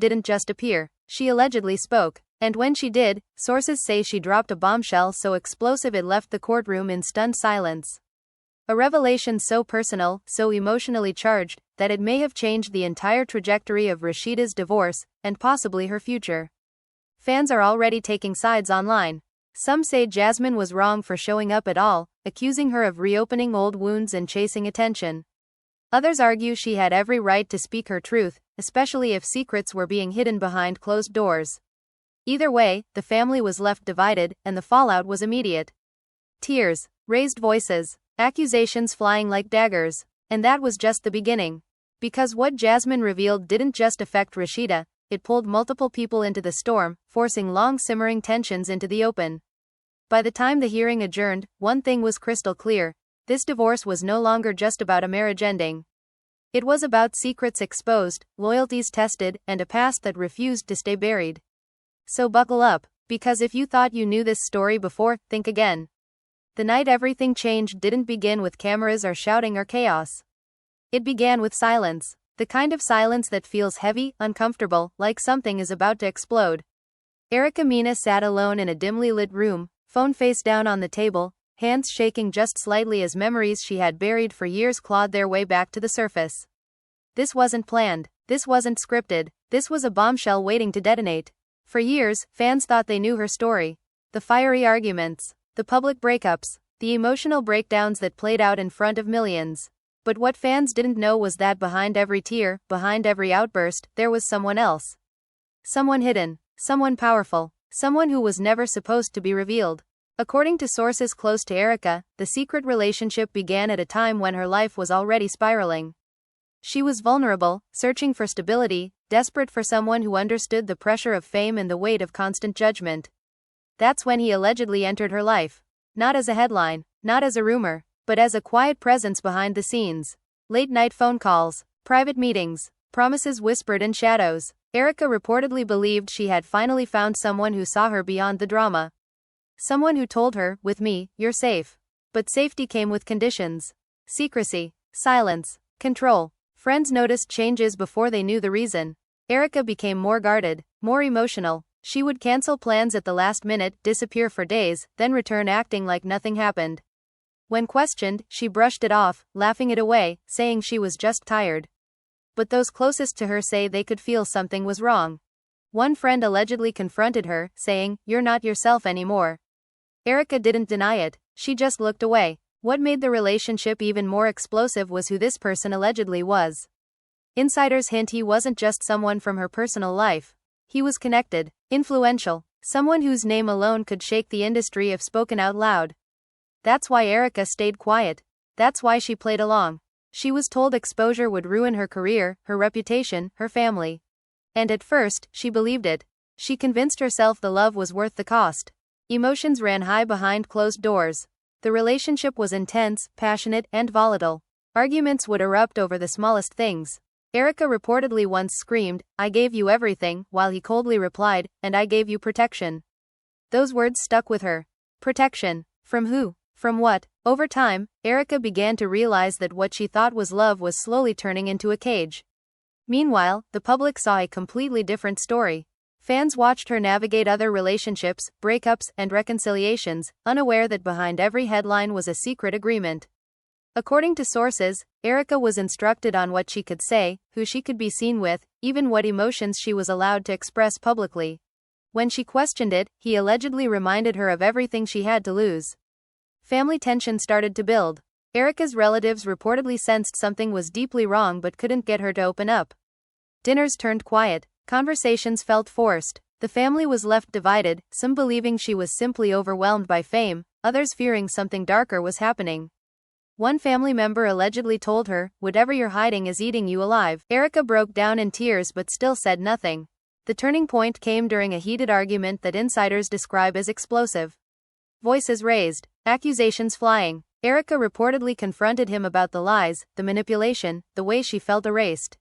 didn't just appear. She allegedly spoke. And when she did, sources say she dropped a bombshell so explosive it left the courtroom in stunned silence. A revelation so personal, so emotionally charged, that it may have changed the entire trajectory of Rasheeda's divorce, and possibly her future. Fans are already taking sides online. Some say Jasmine was wrong for showing up at all, accusing her of reopening old wounds and chasing attention. Others argue she had every right to speak her truth, especially if secrets were being hidden behind closed doors. Either way, the family was left divided, and the fallout was immediate. Tears, raised voices, accusations flying like daggers. And that was just the beginning. Because what Jasmine revealed didn't just affect Rasheeda, it pulled multiple people into the storm, forcing long simmering tensions into the open. By the time the hearing adjourned, one thing was crystal clear: this divorce was no longer just about a marriage ending. It was about secrets exposed, loyalties tested, and a past that refused to stay buried. So buckle up, because if you thought you knew this story before, think again. The night everything changed didn't begin with cameras or shouting or chaos. It began with silence. The kind of silence that feels heavy, uncomfortable, like something is about to explode. Erica Mena sat alone in a dimly lit room, phone face down on the table, hands shaking just slightly as memories she had buried for years clawed their way back to the surface. This wasn't planned. This wasn't scripted. This was a bombshell waiting to detonate. For years, fans thought they knew her story. The fiery arguments, the public breakups, the emotional breakdowns that played out in front of millions. But what fans didn't know was that behind every tear, behind every outburst, there was someone else. Someone hidden, someone powerful, someone who was never supposed to be revealed. According to sources close to Erica, the secret relationship began at a time when her life was already spiraling. She was vulnerable, searching for stability, desperate for someone who understood the pressure of fame and the weight of constant judgment. That's when he allegedly entered her life. Not as a headline, not as a rumor, but as a quiet presence behind the scenes. Late-night phone calls, private meetings, promises whispered in shadows. Erica reportedly believed she had finally found someone who saw her beyond the drama. Someone who told her, "With me, you're safe." But safety came with conditions. Secrecy, silence, control. Friends noticed changes before they knew the reason. Erica became more guarded, more emotional. She would cancel plans at the last minute, disappear for days, then return acting like nothing happened. When questioned, she brushed it off, laughing it away, saying she was just tired. But those closest to her say they could feel something was wrong. One friend allegedly confronted her, saying, "You're not yourself anymore." Erica didn't deny it, she just looked away. What made the relationship even more explosive was who this person allegedly was. Insiders hint he wasn't just someone from her personal life. He was connected, influential, someone whose name alone could shake the industry if spoken out loud. That's why Erica stayed quiet. That's why she played along. She was told exposure would ruin her career, her reputation, her family. And at first, she believed it. She convinced herself the love was worth the cost. Emotions ran high behind closed doors. The relationship was intense, passionate, and volatile. Arguments would erupt over the smallest things. Erica reportedly once screamed, "I gave you everything," while he coldly replied, "And I gave you protection." Those words stuck with her. Protection. From who? From what? Over time, Erica began to realize that what she thought was love was slowly turning into a cage. Meanwhile, the public saw a completely different story. Fans watched her navigate other relationships, breakups, and reconciliations, unaware that behind every headline was a secret agreement. According to sources, Erica was instructed on what she could say, who she could be seen with, even what emotions she was allowed to express publicly. When she questioned it, he allegedly reminded her of everything she had to lose. Family tension started to build. Erica's relatives reportedly sensed something was deeply wrong but couldn't get her to open up. Dinners turned quiet. Conversations felt forced. The family was left divided, some believing she was simply overwhelmed by fame, others fearing something darker was happening. One family member allegedly told her, "Whatever you're hiding is eating you alive." Erica broke down in tears but still said nothing. The turning point came during a heated argument that insiders describe as explosive. Voices raised, accusations flying. Erica reportedly confronted him about the lies, the manipulation, the way she felt erased.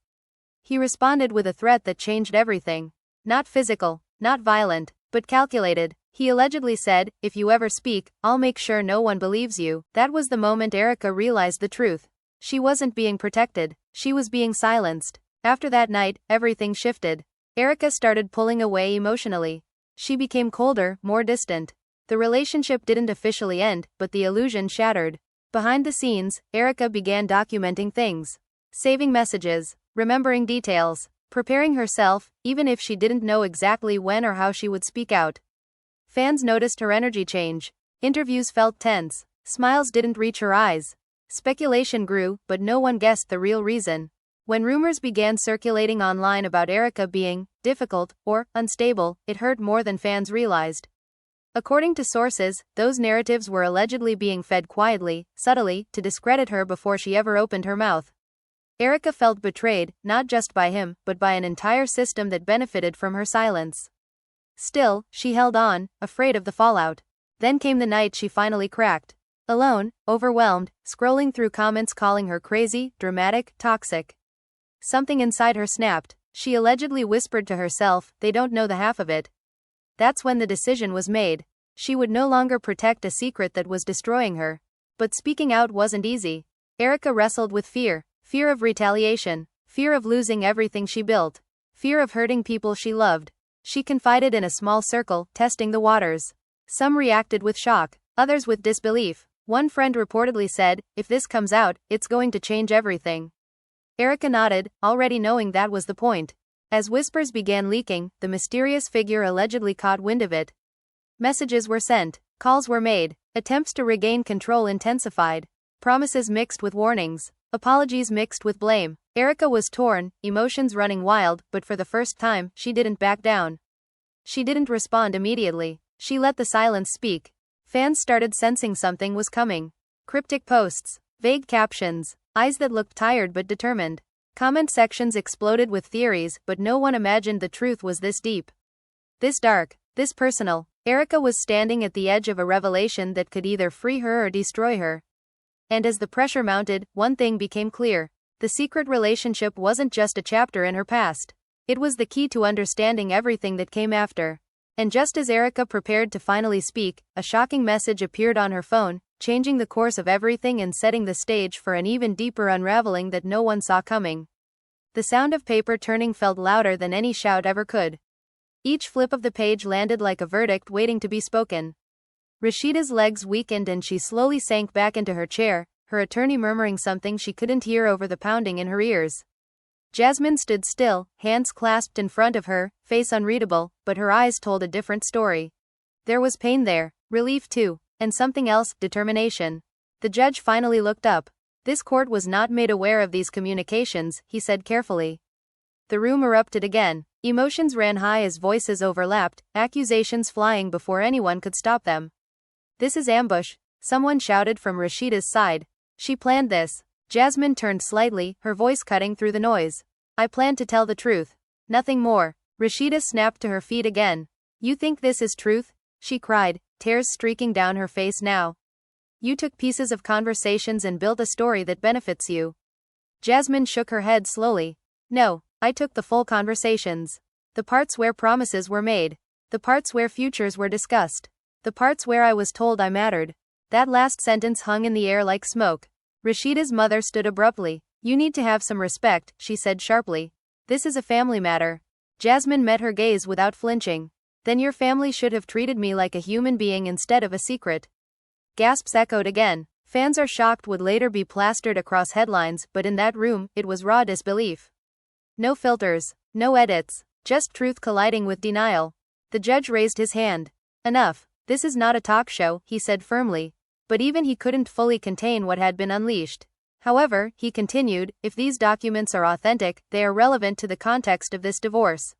He responded with a threat that changed everything. Not physical, not violent, but calculated. He allegedly said, "If you ever speak, I'll make sure no one believes you." That was the moment Erica realized the truth. She wasn't being protected, she was being silenced. After that night, everything shifted. Erica started pulling away emotionally. She became colder, more distant. The relationship didn't officially end, but the illusion shattered. Behind the scenes, Erica began documenting things. Saving messages, remembering details, preparing herself, even if she didn't know exactly when or how she would speak out. Fans noticed her energy change. Interviews felt tense. Smiles didn't reach her eyes. Speculation grew, but no one guessed the real reason. When rumors began circulating online about Erica being difficult or unstable, it hurt more than fans realized. According to sources, those narratives were allegedly being fed quietly, subtly, to discredit her before she ever opened her mouth. Erica felt betrayed, not just by him, but by an entire system that benefited from her silence. Still, she held on, afraid of the fallout. Then came the night she finally cracked. Alone, overwhelmed, scrolling through comments calling her crazy, dramatic, toxic. Something inside her snapped. She allegedly whispered to herself, "They don't know the half of it." That's when the decision was made. She would no longer protect a secret that was destroying her. But speaking out wasn't easy. Erica wrestled with fear. Fear of retaliation. Fear of losing everything she built. Fear of hurting people she loved. She confided in a small circle, testing the waters. Some reacted with shock, others with disbelief. One friend reportedly said, "If this comes out, it's going to change everything." Erica nodded, already knowing that was the point. As whispers began leaking, the mysterious figure allegedly caught wind of it. Messages were sent, calls were made, attempts to regain control intensified, promises mixed with warnings, apologies mixed with blame. Erica was torn, emotions running wild, but for the first time, she didn't back down. She didn't respond immediately. She let the silence speak. Fans started sensing something was coming. Cryptic posts, vague captions, eyes that looked tired but determined. Comment sections exploded with theories, but no one imagined the truth was this deep. This dark, this personal. Erica was standing at the edge of a revelation that could either free her or destroy her. And as the pressure mounted, one thing became clear. The secret relationship wasn't just a chapter in her past. It was the key to understanding everything that came after. And just as Erica prepared to finally speak, a shocking message appeared on her phone, changing the course of everything and setting the stage for an even deeper unraveling that no one saw coming. The sound of paper turning felt louder than any shout ever could. Each flip of the page landed like a verdict waiting to be spoken. Rasheeda's legs weakened and she slowly sank back into her chair, her attorney murmuring something she couldn't hear over the pounding in her ears. Jasmine stood still, hands clasped in front of her, face unreadable, but her eyes told a different story. There was pain there, relief too, and something else, determination. The judge finally looked up. This court was not made aware of these communications, he said carefully. The room erupted again. Emotions ran high as voices overlapped, accusations flying before anyone could stop them. "This is ambush," someone shouted from Rasheeda's side. "She planned this." Jasmine turned slightly, her voice cutting through the noise. "I planned to tell the truth. Nothing more." Rasheeda snapped to her feet again. "You think this is truth?" she cried, tears streaking down her face now. "You took pieces of conversations and built a story that benefits you." Jasmine shook her head slowly. "No, I took the full conversations. The parts where promises were made. The parts where futures were discussed. The parts where I was told I mattered." That last sentence hung in the air like smoke. Rasheeda's mother stood abruptly. "You need to have some respect," she said sharply. "This is a family matter." Jasmine met her gaze without flinching. "Then your family should have treated me like a human being instead of a secret." Gasps echoed again. "Fans are shocked" would later be plastered across headlines, but in that room, it was raw disbelief. No filters, no edits, just truth colliding with denial. The judge raised his hand. "Enough. This is not a talk show," he said firmly. But even he couldn't fully contain what had been unleashed. However, he continued, "If these documents are authentic, they are relevant to the context of this divorce."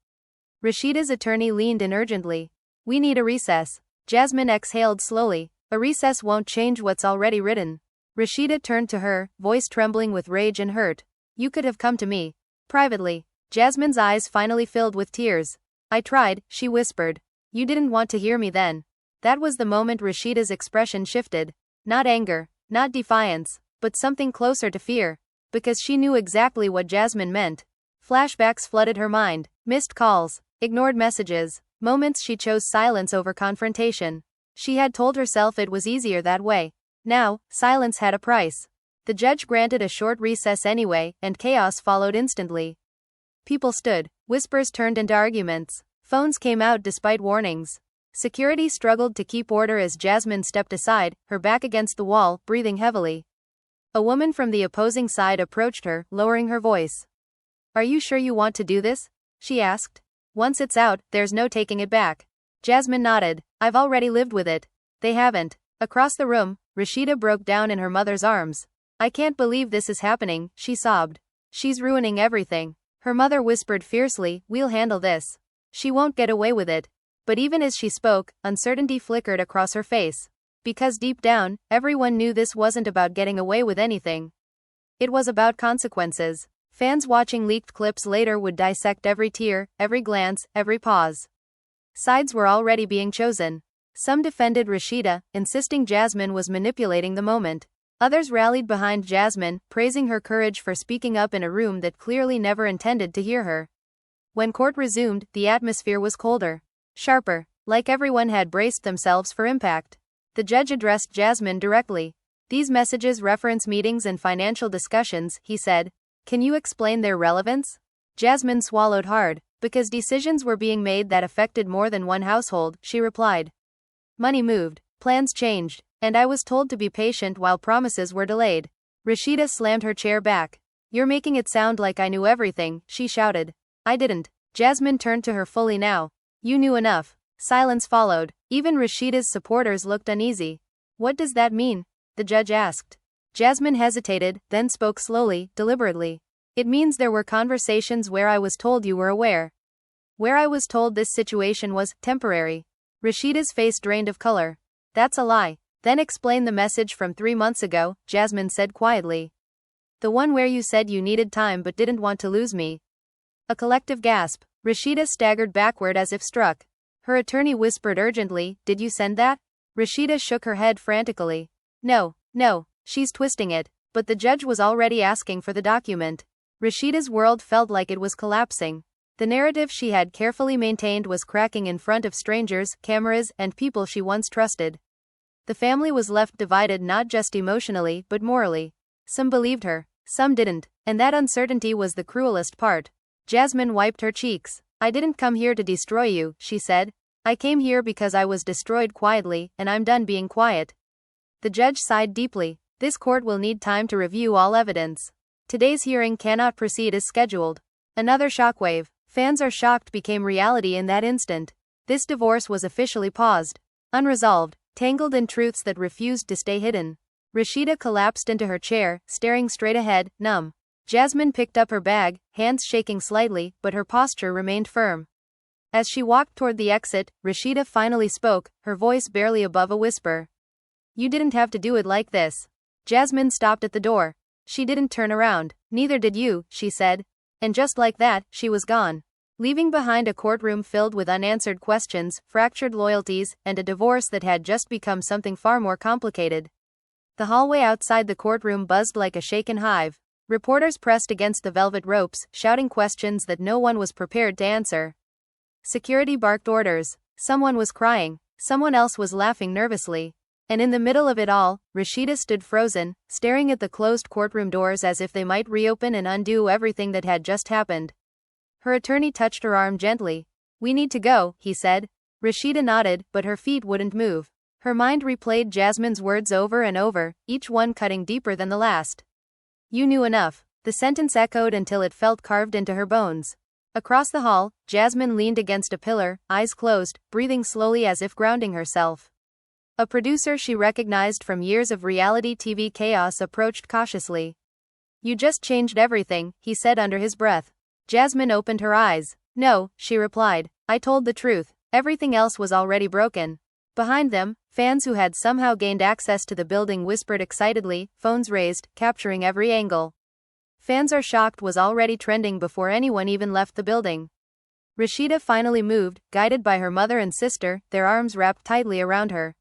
Rasheeda's attorney leaned in urgently. "We need a recess." Jasmine exhaled slowly. "A recess won't change what's already written." Rasheeda turned to her, voice trembling with rage and hurt. "You could have come to me. Privately." Jasmine's eyes finally filled with tears. "I tried," she whispered. "You didn't want to hear me then." That was the moment Rasheeda's expression shifted. Not anger, not defiance, but something closer to fear. Because she knew exactly what Jasmine meant. Flashbacks flooded her mind. Missed calls, ignored messages, moments she chose silence over confrontation. She had told herself it was easier that way. Now, silence had a price. The judge granted a short recess anyway, and chaos followed instantly. People stood, Whispers turned into arguments. Phones came out despite warnings. Security struggled to keep order as Jasmine stepped aside, her back against the wall, breathing heavily. A woman from the opposing side approached her, lowering her voice. "Are you sure you want to do this?" she asked. "Once it's out, there's no taking it back." Jasmine nodded. "I've already lived with it." "They haven't." Across the room, Rasheeda broke down in her mother's arms. "I can't believe this is happening," she sobbed. "She's ruining everything." Her mother whispered fiercely, "We'll handle this. She won't get away with it." But even as she spoke, uncertainty flickered across her face. Because deep down, everyone knew this wasn't about getting away with anything. It was about consequences. Fans watching leaked clips later would dissect every tear, every glance, every pause. Sides were already being chosen. Some defended Rasheeda, insisting Jasmine was manipulating the moment. Others rallied behind Jasmine, praising her courage for speaking up in a room that clearly never intended to hear her. When court resumed, the atmosphere was colder. Sharper. Like everyone had braced themselves for impact. The judge addressed Jasmine directly. "These messages reference meetings and financial discussions," he said. "Can you explain their relevance?" Jasmine swallowed hard. "Because decisions were being made that affected more than one household," she replied. "Money moved. Plans changed. And I was told to be patient while promises were delayed." Rasheeda slammed her chair back. "You're making it sound like I knew everything," she shouted. "I didn't." Jasmine turned to her fully now. "You knew enough." Silence followed. Even Rasheeda's supporters looked uneasy. "What does that mean?" the judge asked. Jasmine hesitated, then spoke slowly, deliberately. "It means there were conversations where I was told you were aware. Where I was told this situation was temporary." Rasheeda's face drained of color. "That's a lie." "Then explain the message from 3 months ago," Jasmine said quietly. "The one where you said you needed time but didn't want to lose me." A collective gasp. Rasheeda staggered backward as if struck. Her attorney whispered urgently, "Did you send that?" Rasheeda shook her head frantically. No, she's twisting it." But the judge was already asking for the document. Rasheeda's world felt like it was collapsing. The narrative she had carefully maintained was cracking in front of strangers, cameras, and people she once trusted. The family was left divided not just emotionally but morally. Some believed her, some didn't, and that uncertainty was the cruelest part. Jasmine wiped her cheeks. "I didn't come here to destroy you," she said. "I came here because I was destroyed quietly, and I'm done being quiet." The judge sighed deeply. "This court will need time to review all evidence. Today's hearing cannot proceed as scheduled." Another shockwave. "Fans are shocked" became reality in that instant. This divorce was officially paused. Unresolved. Tangled in truths that refused to stay hidden. Rasheeda collapsed into her chair, staring straight ahead, numb. Jasmine picked up her bag, hands shaking slightly, but her posture remained firm. As she walked toward the exit, Rasheeda finally spoke, her voice barely above a whisper. "You didn't have to do it like this." Jasmine stopped at the door. She didn't turn around. "Neither did you," she said. And just like that, she was gone. Leaving behind a courtroom filled with unanswered questions, fractured loyalties, and a divorce that had just become something far more complicated. The hallway outside the courtroom buzzed like a shaken hive. Reporters pressed against the velvet ropes, shouting questions that no one was prepared to answer. Security barked orders. Someone was crying. Someone else was laughing nervously. And in the middle of it all, Rasheeda stood frozen, staring at the closed courtroom doors as if they might reopen and undo everything that had just happened. Her attorney touched her arm gently. "We need to go," he said. Rasheeda nodded, but her feet wouldn't move. Her mind replayed Jasmine's words over and over, each one cutting deeper than the last. "You knew enough." The sentence echoed until it felt carved into her bones. Across the hall, Jasmine leaned against a pillar, eyes closed, breathing slowly as if grounding herself. A producer she recognized from years of reality TV chaos approached cautiously. "You just changed everything," he said under his breath. Jasmine opened her eyes. "No," she replied. "I told the truth. Everything else was already broken." Behind them, fans who had somehow gained access to the building whispered excitedly, phones raised, capturing every angle. "Fans are shocked" was already trending before anyone even left the building. Rasheeda finally moved, guided by her mother and sister, their arms wrapped tightly around her.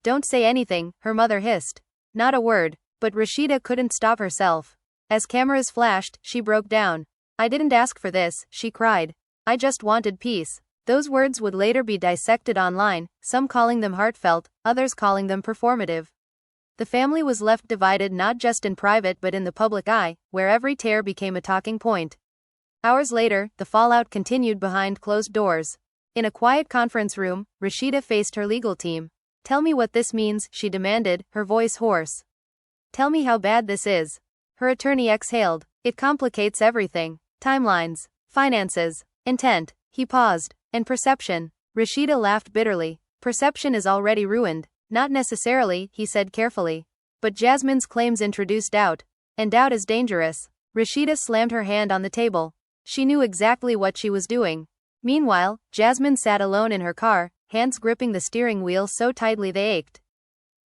"Don't say anything," her mother hissed. Not a word. But Rasheeda couldn't stop herself. As cameras flashed, she broke down. "I didn't ask for this," she cried. "I just wanted peace." Those words would later be dissected online, some calling them heartfelt, others calling them performative. The family was left divided not just in private but in the public eye, where every tear became a talking point. Hours later, the fallout continued behind closed doors. In a quiet conference room, Rasheeda faced her legal team. "Tell me what this means," she demanded, her voice hoarse. "Tell me how bad this is." Her attorney exhaled. "It complicates everything. Timelines, finances, intent." He paused. "And perception." Rasheeda laughed bitterly. "Perception is already ruined." "Not necessarily," he said carefully. "But Jasmine's claims introduce doubt. And doubt is dangerous." Rasheeda slammed her hand on the table. She knew exactly what she was doing. Meanwhile, Jasmine sat alone in her car, hands gripping the steering wheel so tightly they ached.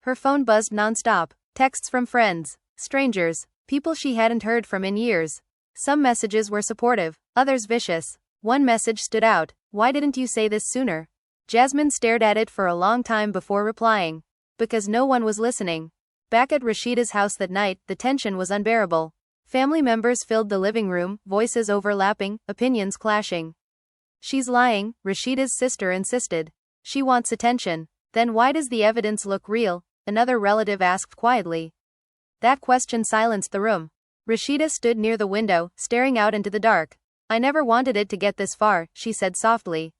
Her phone buzzed nonstop. Texts from friends, strangers, people she hadn't heard from in years. Some messages were supportive, others vicious. One message stood out. "Why didn't you say this sooner?" Jasmine stared at it for a long time before replying. "Because no one was listening." Back at Rasheeda's house that night, the tension was unbearable. Family members filled the living room, voices overlapping, opinions clashing. "She's lying," Rasheeda's sister insisted. "She wants attention." "Then why does the evidence look real?" another relative asked quietly. That question silenced the room. Rasheeda stood near the window, staring out into the dark. "I never wanted it to get this far," she said softly.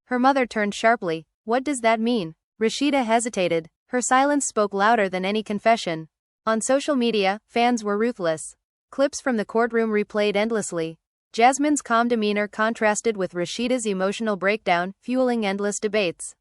Her mother turned sharply. "What does that mean?" Rasheeda hesitated. Her silence spoke louder than any confession. On social media, fans were ruthless. Clips from the courtroom replayed endlessly. Jasmine's calm demeanor contrasted with Rasheeda's emotional breakdown, fueling endless debates.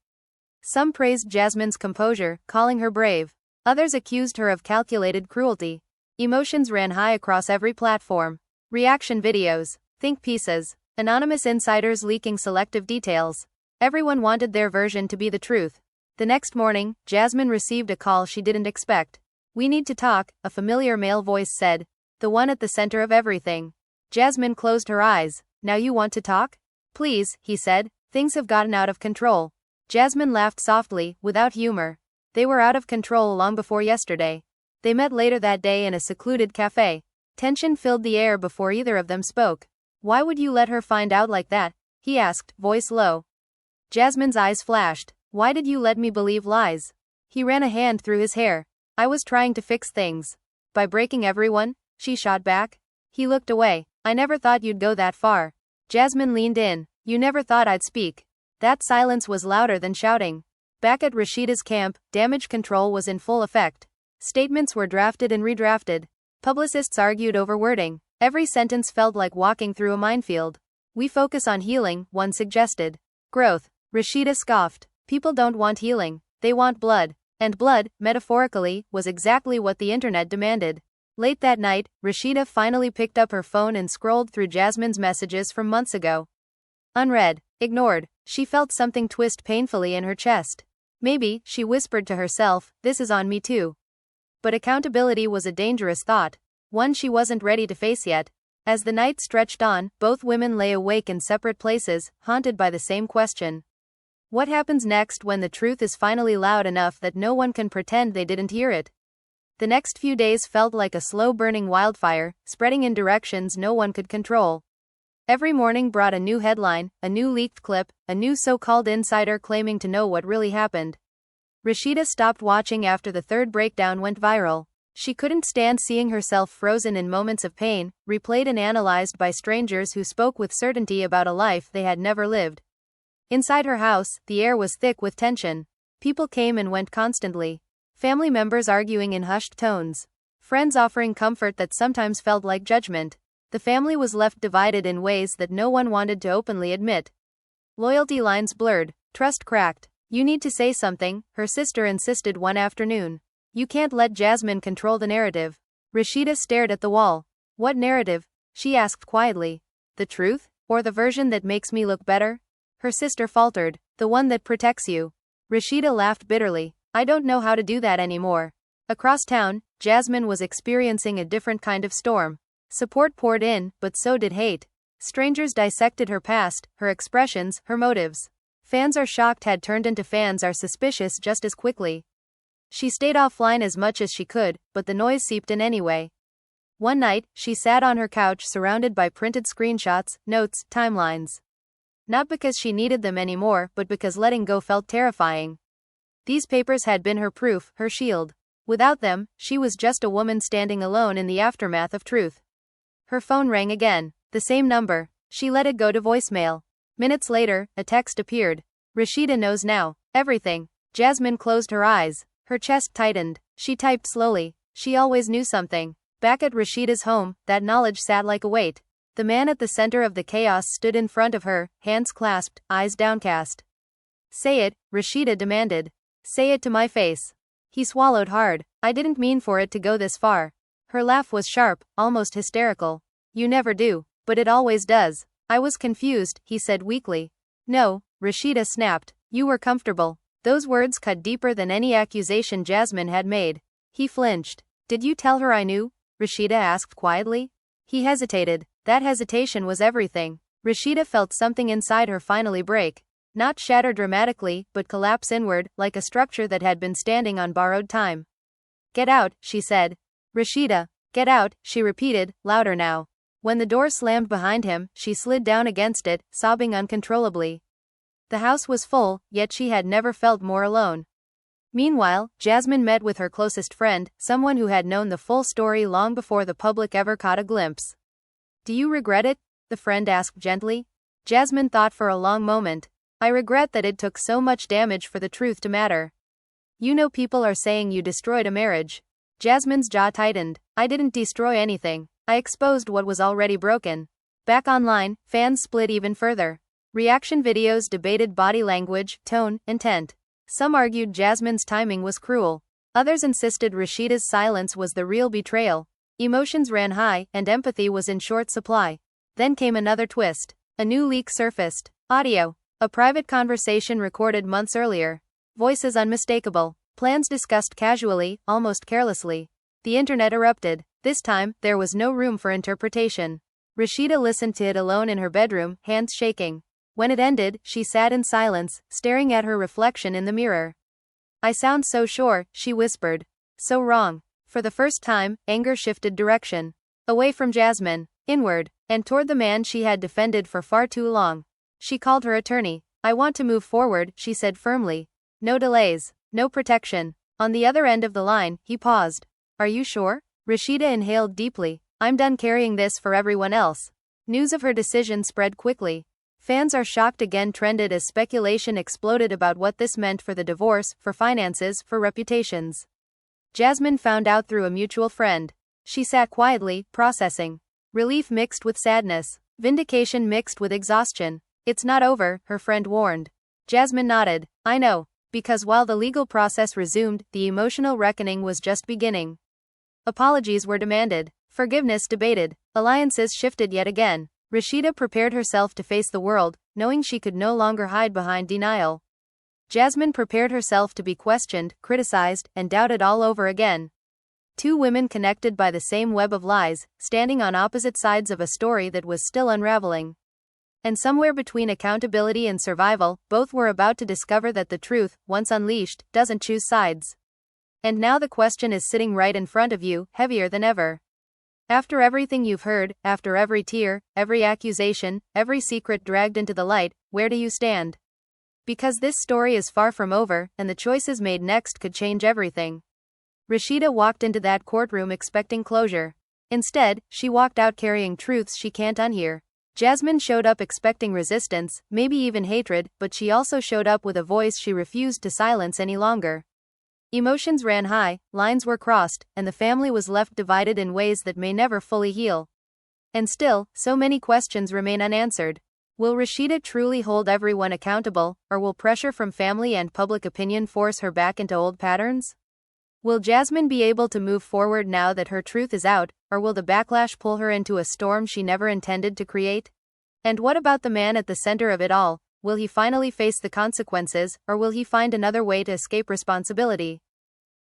Some praised Jasmine's composure, calling her brave. Others accused her of calculated cruelty. Emotions ran high across every platform. Reaction videos, think pieces, anonymous insiders leaking selective details. Everyone wanted their version to be the truth. The next morning, Jasmine received a call she didn't expect. "We need to talk," a familiar male voice said. "The one at the center of everything." Jasmine closed her eyes. "Now you want to talk?" "Please," he said. "Things have gotten out of control." Jasmine laughed softly, without humor. They were out of control long before yesterday. They met later that day in a secluded cafe. Tension filled the air before either of them spoke. "Why would you let her find out like that?" he asked, voice low. Jasmine's eyes flashed. "Why did you let me believe lies?" He ran a hand through his hair. "I was trying to fix things." "By breaking everyone?" she shot back. He looked away. "I never thought you'd go that far." Jasmine leaned in. "You never thought I'd speak." That silence was louder than shouting. Back at Rasheeda's camp, damage control was in full effect. Statements were drafted and redrafted. Publicists argued over wording. Every sentence felt like walking through a minefield. "We focus on healing," one suggested. "Growth." Rasheeda scoffed. "People don't want healing. They want blood." And blood, metaphorically, was exactly what the internet demanded. Late that night, Rasheeda finally picked up her phone and scrolled through Jasmine's messages from months ago. Unread. Ignored. She felt something twist painfully in her chest. Maybe, she whispered to herself, this is on me too. But accountability was a dangerous thought. One she wasn't ready to face yet. As the night stretched on, both women lay awake in separate places, haunted by the same question. What happens next when the truth is finally loud enough that no one can pretend they didn't hear it? The next few days felt like a slow-burning wildfire, spreading in directions no one could control. Every morning brought a new headline, a new leaked clip, a new so-called insider claiming to know what really happened. Rasheeda stopped watching after the third breakdown went viral. She couldn't stand seeing herself frozen in moments of pain, replayed and analyzed by strangers who spoke with certainty about a life they had never lived. Inside her house, the air was thick with tension. People came and went constantly. Family members arguing in hushed tones. Friends offering comfort that sometimes felt like judgment. The family was left divided in ways that no one wanted to openly admit. Loyalty lines blurred. Trust cracked. "You need to say something," her sister insisted one afternoon. "You can't let Jasmine control the narrative." Rasheeda stared at the wall. "What narrative?" she asked quietly. "The truth? Or the version that makes me look better?" Her sister faltered. "The one that protects you." Rasheeda laughed bitterly. "I don't know how to do that anymore." Across town, Jasmine was experiencing a different kind of storm. Support poured in, but so did hate. Strangers dissected her past, her expressions, her motives. Fans are shocked had turned into fans are suspicious just as quickly. She stayed offline as much as she could, but the noise seeped in anyway. One night, she sat on her couch surrounded by printed screenshots, notes, timelines. Not because she needed them anymore, but because letting go felt terrifying. These papers had been her proof, her shield. Without them, she was just a woman standing alone in the aftermath of truth. Her phone rang again. The same number. She let it go to voicemail. Minutes later, a text appeared. Rasheeda knows now. Everything. Jasmine closed her eyes. Her chest tightened. She typed slowly. She always knew something. Back at Rasheeda's home, that knowledge sat like a weight. The man at the center of the chaos stood in front of her, hands clasped, eyes downcast. Say it, Rasheeda demanded. Say it to my face. He swallowed hard. I didn't mean for it to go this far. Her laugh was sharp, almost hysterical. You never do, but it always does. I was confused, he said weakly. No, Rasheeda snapped. You were comfortable. Those words cut deeper than any accusation Jasmine had made. He flinched. Did you tell her I knew? Rasheeda asked quietly. He hesitated. That hesitation was everything. Rasheeda felt something inside her finally break. Not shatter dramatically, but collapse inward, like a structure that had been standing on borrowed time. Get out, she said. Rasheeda, get out, she repeated, louder now. When the door slammed behind him, she slid down against it, sobbing uncontrollably. The house was full, yet she had never felt more alone. Meanwhile, Jasmine met with her closest friend, someone who had known the full story long before the public ever caught a glimpse. Do you regret it? The friend asked gently. Jasmine thought for a long moment. I regret that it took so much damage for the truth to matter. You know, people are saying you destroyed a marriage. Jasmine's jaw tightened. I didn't destroy anything. I exposed what was already broken. Back online, fans split even further. Reaction videos debated body language, tone, intent. Some argued Jasmine's timing was cruel. Others insisted Rasheeda's silence was the real betrayal. Emotions ran high, and empathy was in short supply. Then came another twist. A new leak surfaced. Audio. A private conversation recorded months earlier. Voices unmistakable. Plans discussed casually, almost carelessly. The internet erupted. This time, there was no room for interpretation. Rasheeda listened to it alone in her bedroom, hands shaking. When it ended, she sat in silence, staring at her reflection in the mirror. I sound so sure, she whispered. So wrong. For the first time, anger shifted direction. Away from Jasmine, inward, and toward the man she had defended for far too long. She called her attorney. I want to move forward, she said firmly. No delays, no protection. On the other end of the line, he paused. Are you sure? Rasheeda inhaled deeply. I'm done carrying this for everyone else. News of her decision spread quickly. Fans are shocked again trended as speculation exploded about what this meant for the divorce, for finances, for reputations. Jasmine found out through a mutual friend. She sat quietly, processing. Relief mixed with sadness. Vindication mixed with exhaustion. It's not over, her friend warned. Jasmine nodded. I know. Because while the legal process resumed, the emotional reckoning was just beginning. Apologies were demanded. Forgiveness debated. Alliances shifted yet again. Rasheeda prepared herself to face the world, knowing she could no longer hide behind denial. Jasmine prepared herself to be questioned, criticized, and doubted all over again. Two women connected by the same web of lies, standing on opposite sides of a story that was still unraveling. And somewhere between accountability and survival, both were about to discover that the truth, once unleashed, doesn't choose sides. And now the question is sitting right in front of you, heavier than ever. After everything you've heard, after every tear, every accusation, every secret dragged into the light, where do you stand? Because this story is far from over, and the choices made next could change everything. Rasheeda walked into that courtroom expecting closure. Instead, she walked out carrying truths she can't unhear. Jasmine showed up expecting resistance, maybe even hatred, but she also showed up with a voice she refused to silence any longer. Emotions ran high, lines were crossed, and the family was left divided in ways that may never fully heal. And still, so many questions remain unanswered. Will Rasheeda truly hold everyone accountable, or will pressure from family and public opinion force her back into old patterns? Will Jasmine be able to move forward now that her truth is out, or will the backlash pull her into a storm she never intended to create? And what about the man at the center of it all? Will he finally face the consequences, or will he find another way to escape responsibility?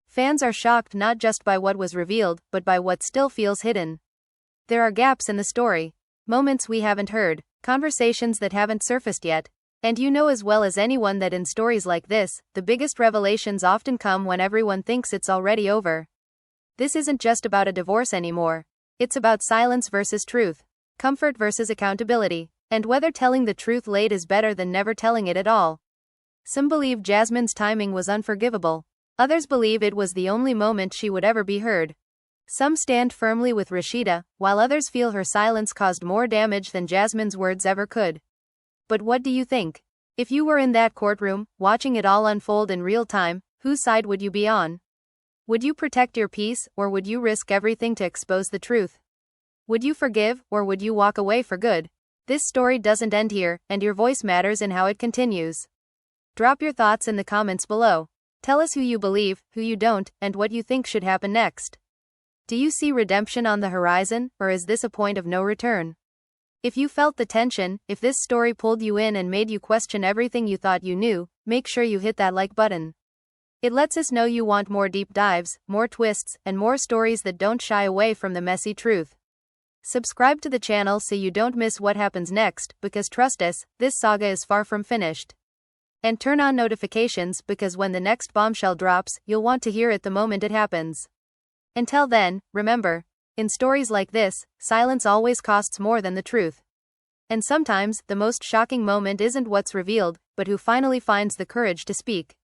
Fans are shocked not just by what was revealed, but by what still feels hidden. There are gaps in the story. Moments we haven't heard, conversations that haven't surfaced yet. And you know as well as anyone that in stories like this, the biggest revelations often come when everyone thinks it's already over. This isn't just about a divorce anymore. It's about silence versus truth, comfort versus accountability, and whether telling the truth late is better than never telling it at all. Some believe Jasmine's timing was unforgivable. Others believe it was the only moment she would ever be heard. Some stand firmly with Rasheeda, while others feel her silence caused more damage than Jasmine's words ever could. But what do you think? If you were in that courtroom, watching it all unfold in real time, whose side would you be on? Would you protect your peace, or would you risk everything to expose the truth? Would you forgive, or would you walk away for good? This story doesn't end here, and your voice matters in how it continues. Drop your thoughts in the comments below. Tell us who you believe, who you don't, and what you think should happen next. Do you see redemption on the horizon, or is this a point of no return? If you felt the tension, if this story pulled you in and made you question everything you thought you knew, make sure you hit that like button. It lets us know you want more deep dives, more twists, and more stories that don't shy away from the messy truth. Subscribe to the channel so you don't miss what happens next, because trust us, this saga is far from finished. And turn on notifications because when the next bombshell drops, you'll want to hear it the moment it happens. Until then, remember, in stories like this, silence always costs more than the truth. And sometimes, the most shocking moment isn't what's revealed, but who finally finds the courage to speak.